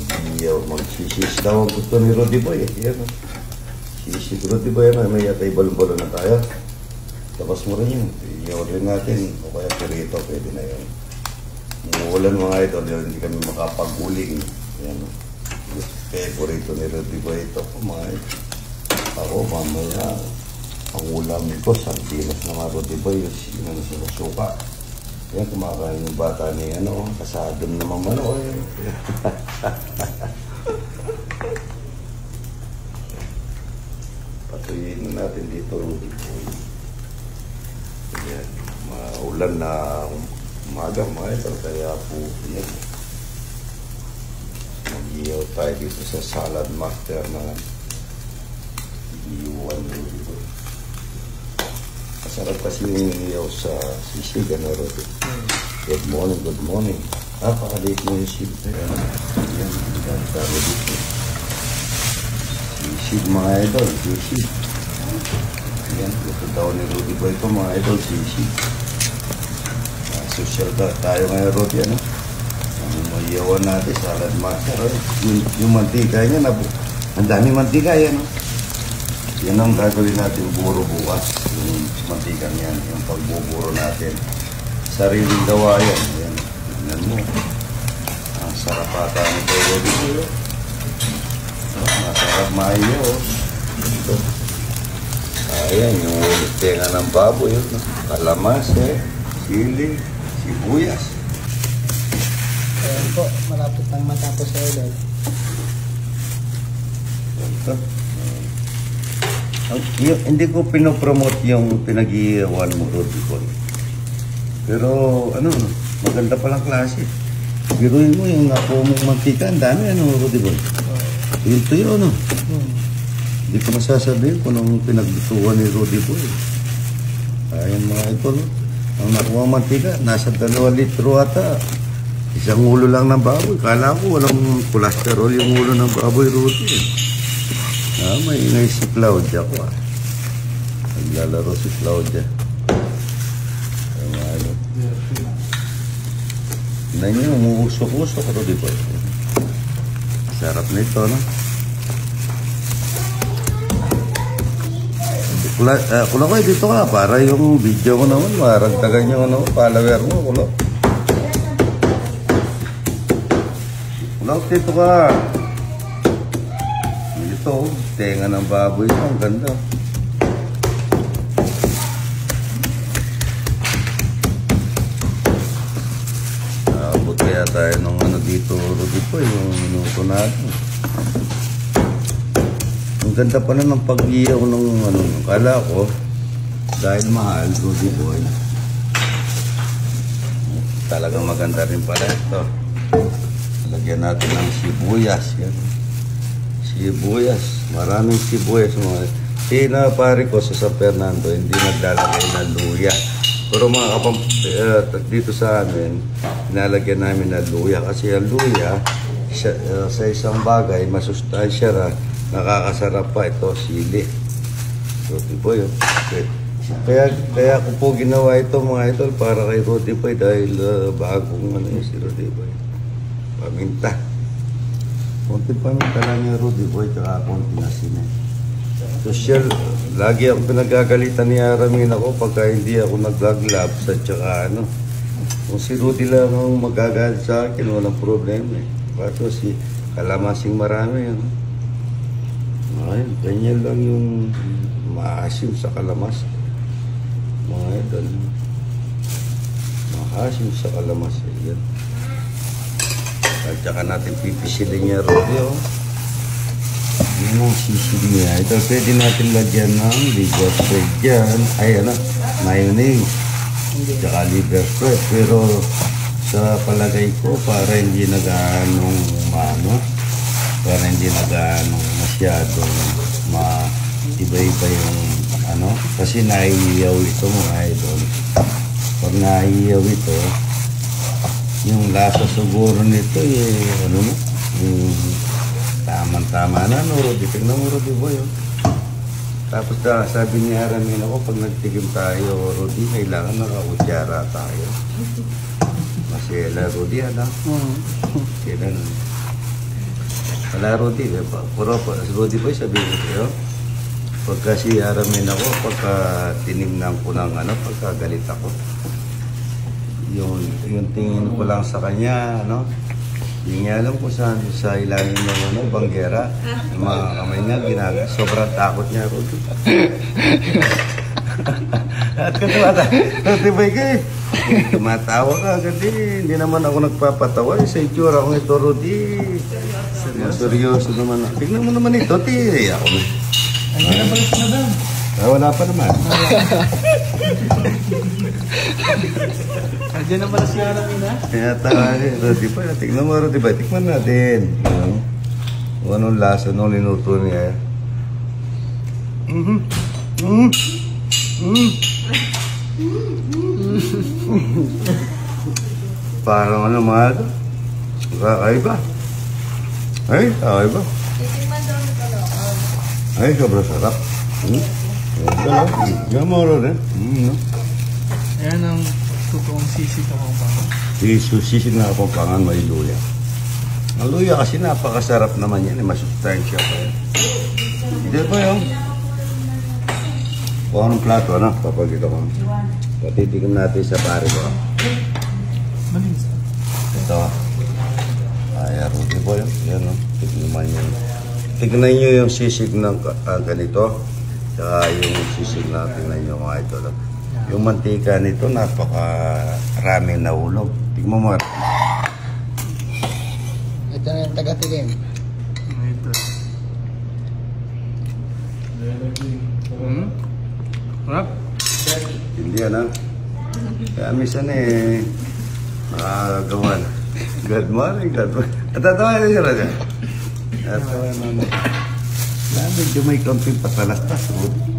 Magsisis daw ang gusto ni Rudy Boy. Yan. Sisis Rudy Boy. May yatay balon-balon na tayo. Tapos mo rin yun. I-order natin. O kaya perito. Pwede na yun. Umuulan mga idol. Hindi kami makapaguling. Yan. Favorito ni Rudy Boy ito. Mga idol. Ako mamaya. Ang ulam nito. Sardinas na mga Rudy Boy. Yung sinusuka. Yan, kumakain yung bata ni kasadom naman mano. Patuyin na natin dito. Yan, maulan na umaga mga ito. Kaya po, yan. Mag-iyaw tayo dito sa salad master na iiwan dito. Masarap kasi yung iyaw sa sisig, Rudy. Good morning, good morning. Pakadate mo yung sisig. Yan, dami dito. Sisig mga idol, sisig. Yan, ito daw ni Rudy Boy ito mga idol, sisig. Social tayo ngayon, Rudy, Mayawan natin, salad master. Yung mantika niya, ang dami mantika yan, Yan ang gagawin natin buro bukas. Yung mantika niyan, yung pagbuburo natin. Sariling gawa yan. Yan. Tignan mo. Ang sarap ata nito. Masarap maayo. Ito. Ayan, yung tenga ng baboy. Kalamansi, sili, sibuyas. Ayan po, malapit nang matapos sa ulit. Ito. Hindi ko pinopromote yung pinag-iiwan mo, Rudy Boy. Pero, maganda palang klase. Biruin mo yung nakuha mong mantika, ang dami, Rudy Boy. Tuyo, Hindi ko masasabihin kung anong pinaglutuan ni Rudy Boy. Ayan mga ito, Ang nakuha mantika, nasa 2 litro ata. Isang ulo lang ng baboy. Kala ko walang cholesterol yung ulo ng baboy, Rudy. May ingay si Claudia ko, Naglalaro si Claudia. Tignan niyo, umuusok-usok, Rudy Boy. Sarap nito, Kulo ko, dito ka, para yung video ko naman, maragdagan yung follower mo, kulo. Kulo, dito ka. Ito, tenga ng baboy ito, ang ganda. Abot kaya tayo ng dito, Rudy Boy, yung minuto natin. Ang ganda pala ng pag-iyaw ng kala ko, dahil mahal, Rudy Boy. Talagang maganda rin pala ito. Lagyan natin ng sibuyas, yan. Sibuyas, maraming sibuyas mga. Pare ko sa San Fernando, hindi naglalagay ng luya. Pero mga dito sa amin, nalagyan namin ng luya. Kasi ang luya, sa isang bagay, masustansya na, nakakasarap pa ito, sili. Rudy Boy, Kaya ko po ginawa ito mga idol para kay Rudy Boy dahil bagong si Rudy Boy. Paminta. Konti paminta lang yung Rudy Boy, tsaka konti na sinin. Social, lagi ako pinagagalitan ni Aramin ako pagka hindi ako nag-gloves at tsaka Kung si Rudy lang ang magagalit sa akin, walang problema Kaso si kalamasing marami Ayun, ganyan lang yung maasim sa kalamas. Mga idol. Maasim sa kalamas. Yan. At saka natin pipisilin niya, Rudy, Yung sisig niya. Ito, pwede natin lagyan ng liver spread dyan. Ay, mayonnaise. Tsaka liver spread. Pero, sa palagay ko, para hindi nag-aanong para hindi nag-aanong masyadong iba-iba yung kasi naiiyaw ito mga idol. Pag naiiyaw ito, yung lasa siguro nito yung tama-tama na Rudy. Tingnan mo Rudy Boy Tapos sabi ni Aramin ako, pag nagtigim tayo Rudy, kailangan nakakutsara tayo. Masela Rudy, Kailan Wala Rudy, puro pa. Rudy po, sabihin ko sa'yo. Pagka siyaramin ako, pagka tinimnan ko ng ano, pagka galit ako. Yung tingin ko lang sa kanya, ano, hindi niya alam kung saan sa ilalim ng ano, banggera. Yung mga kamay niya, sobrang takot niya, Rudy. At tumatawa ka eh. Tumatawa ka agad eh. Hindi naman ako nagpapatawa eh. Sa itsura ko ito, Rudy. Seryoso naman. Tignan mo naman ito, ti. Ako na. Ano na pala si madam? Wala pa naman. Andiyan na pala si Aramina. Kaya tawa eh. Rudy pa. Tignan mo, Rudy ba? Tikman natin. Kung anong lasa nung linuto niya. Parang ano mga ito? Kakaiba. Ay, kakaiba. Ay, sobrang sarap. Yan mo rin. Ayan ang totoong sisi ko pa. Sisig na kapampangan, may luya. Ang luya kasi napakasarap naman yan. Masustansya pa yan. Hindi pa yun. Kung anong plato, ano? Papagito ko. Patitignan natin sa pare ko. Malinis. Ito. Ay, Rudy po yun. Yan, no? Tignan nyo. Tignan nyo yung sisig ng ganito. Saka yung sisig na tignan nyo mga ito. No? Yung mantika nito, napaka-rami na ulog. Tignan mo. Ito na yung taga-tigim. Ito. Harap? Hindi yan, ha? Kaya minsan eh, nakagawa na. Good morning, good morning. At tatawa na siya rin. At medyo may kamping patalastas, Rudy.